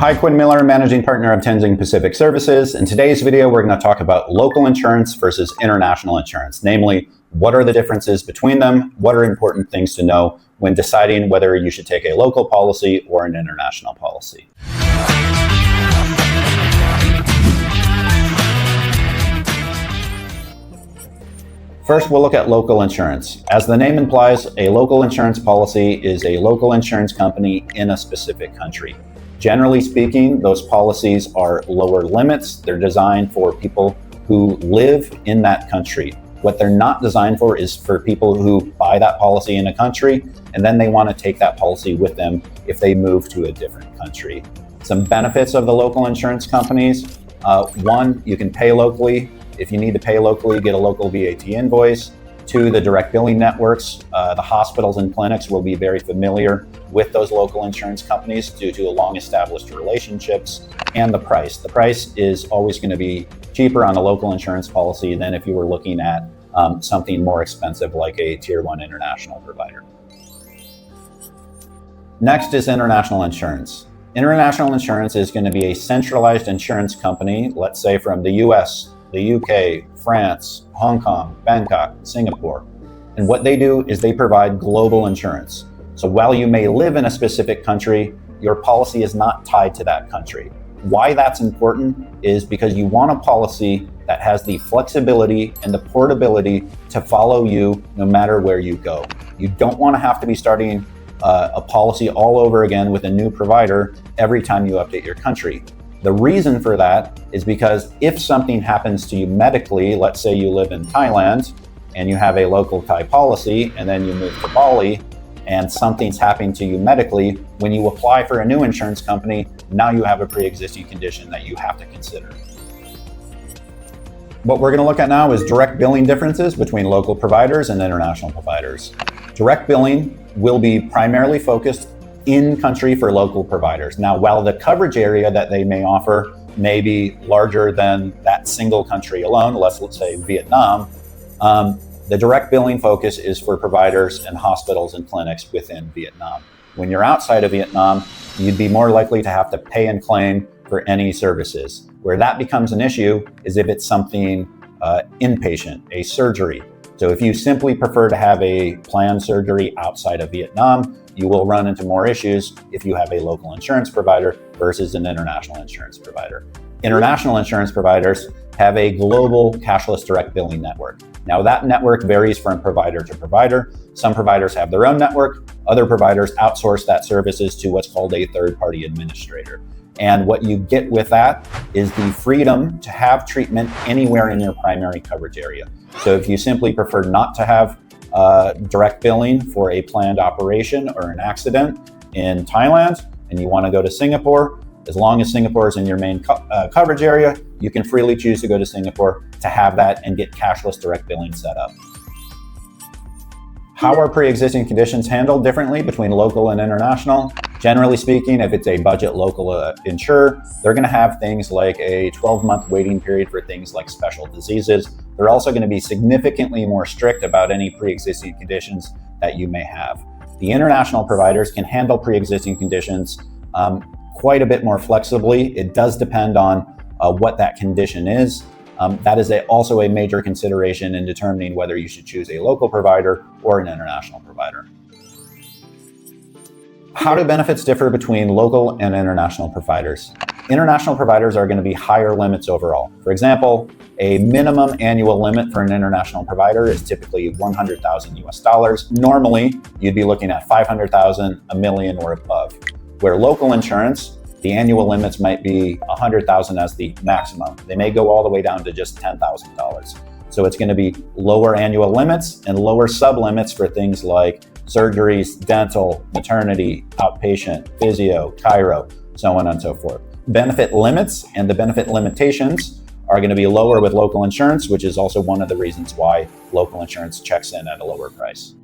Hi, Quinn Miller, Managing Partner of Tenzing Pacific Services. In today's video, we're going to talk about local insurance versus international insurance. Namely, what are the differences between them? What are important things to know when deciding whether you should take a local policy or an international policy? First, we'll look at local insurance. As the name implies, a local insurance policy is a local insurance company in a specific country. Generally speaking, those policies are lower limits. They're designed for people who live in that country. What they're not designed for is for people who buy that policy in a country and then they want to take that policy with them if they move to a different country. Some benefits of the local insurance companies. One, you can pay locally. If you need to pay locally, get a local VAT invoice. Two, the direct billing networks. The hospitals and clinics will be very familiar with those local insurance companies due to long-established relationships. And the price. The price is always going to be cheaper on a local insurance policy than if you were looking at something more expensive like a Tier 1 international provider. Next is international insurance. International insurance is going to be a centralized insurance company, let's say from the US, the UK, France, Hong Kong, Bangkok, Singapore. And what they do is they provide global insurance. So while you may live in a specific country, your policy is not tied to that country. Why that's important is because you want a policy that has the flexibility and the portability to follow you no matter where you go. You don't want to have to be starting a policy all over again with a new provider every time you update your country. The reason for that is because if something happens to you medically, let's say you live in Thailand and you have a local Thai policy and then you move to Bali and something's happening to you medically, when you apply for a new insurance company, now you have a pre-existing condition that you have to consider. What we're going to look at now is direct billing differences between local providers and international providers. Direct billing will be primarily focused in country for local providers. Now, while the coverage area that they may offer may be larger than that single country alone, let's say Vietnam, the direct billing focus is for providers and hospitals and clinics within Vietnam. When you're outside of Vietnam, you'd be more likely to have to pay and claim for any services. Where that becomes an issue is if it's something inpatient, a surgery. So if you simply prefer to have a planned surgery outside of Vietnam, you will run into more issues if you have a local insurance provider versus an international insurance provider. International insurance providers have a global cashless direct billing network. Now that network varies from provider to provider. Some providers have their own network. Other providers outsource that services to what's called a third-party administrator. And what you get with that is the freedom to have treatment anywhere in your primary coverage area. So if you simply prefer not to have direct billing for a planned operation or an accident in Thailand, and you want to go to Singapore, as long as Singapore is in your main coverage area, you can freely choose to go to Singapore to have that and get cashless direct billing set up. How are pre-existing conditions handled differently between local and international? Generally speaking, if it's a budget local insurer, they're going to have things like a 12-month waiting period for things like special diseases. They're also going to be significantly more strict about any pre-existing conditions that you may have. The international providers can handle pre-existing conditions quite a bit more flexibly. It does depend on what that condition is. That is also a major consideration in determining whether you should choose a local provider or an international provider. How do benefits differ between local and international providers? International providers are going to be higher limits overall. For example, a minimum annual limit for an international provider is typically 100,000 US dollars. Normally, you'd be looking at 500,000, a million or above. Where local insurance, the annual limits might be 100,000 as the maximum. They may go all the way down to just $10,000. So it's going to be lower annual limits and lower sub-limits for things like surgeries, dental, maternity, outpatient, physio, chiro, so on and so forth. Benefit limits and the benefit limitations are going to be lower with local insurance, which is also one of the reasons why local insurance checks in at a lower price.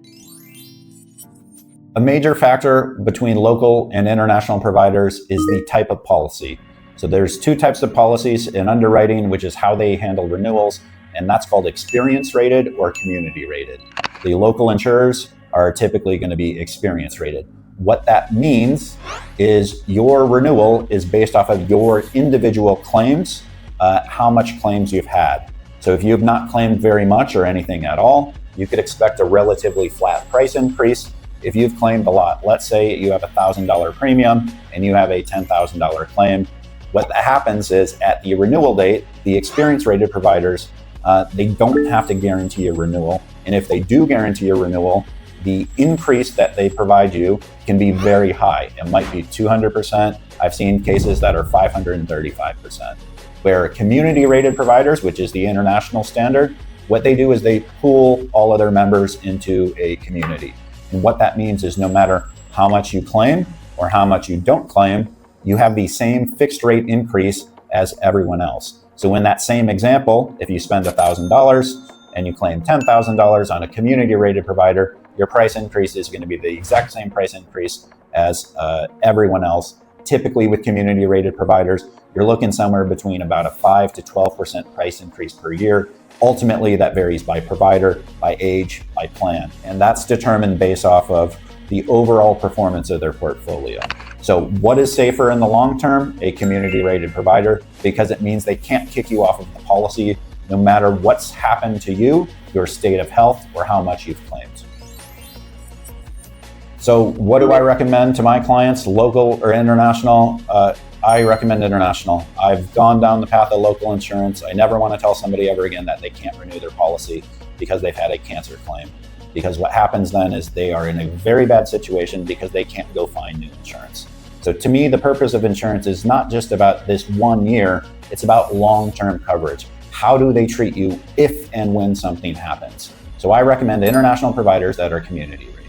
A major factor between local and international providers is the type of policy. So there's two types of policies in underwriting, which is how they handle renewals, and that's called experience rated or community rated. The local insurers are typically going to be experience rated. What that means is your renewal is based off of your individual claims, how much claims you've had. So if you have not claimed very much or anything at all, you could expect a relatively flat price increase. If you've claimed a lot, let's say you have a $1,000 premium and you have a $10,000 claim, what happens is at the renewal date, the experience-rated providers, they don't have to guarantee a renewal. And if they do guarantee a renewal, the increase that they provide you can be very high. It might be 200%. I've seen cases that are 535%. Where community-rated providers, which is the international standard, what they do is they pool all of their members into a community. And what that means is no matter how much you claim or how much you don't claim, you have the same fixed rate increase as everyone else. So in that same example, if you spend $1,000 and you claim $10,000 on a community-rated provider, your price increase is going to be the exact same price increase as everyone else. Typically with community-rated providers, you're looking somewhere between about a 5 to 12% price increase per year. Ultimately, that varies by provider, by age, by plan. And that's determined based off of the overall performance of their portfolio. So what is safer in the long term? A community-rated provider, because it means they can't kick you off of the policy no matter what's happened to you, your state of health, or how much you've claimed. So what do I recommend to my clients, local or international? I recommend international. I've gone down the path of local insurance. I never want to tell somebody ever again that they can't renew their policy because they've had a cancer claim. Because what happens then is they are in a very bad situation because they can't go find new insurance. So to me, the purpose of insurance is not just about this 1 year, it's about long-term coverage. How do they treat you if and when something happens? So I recommend international providers that are community-rated.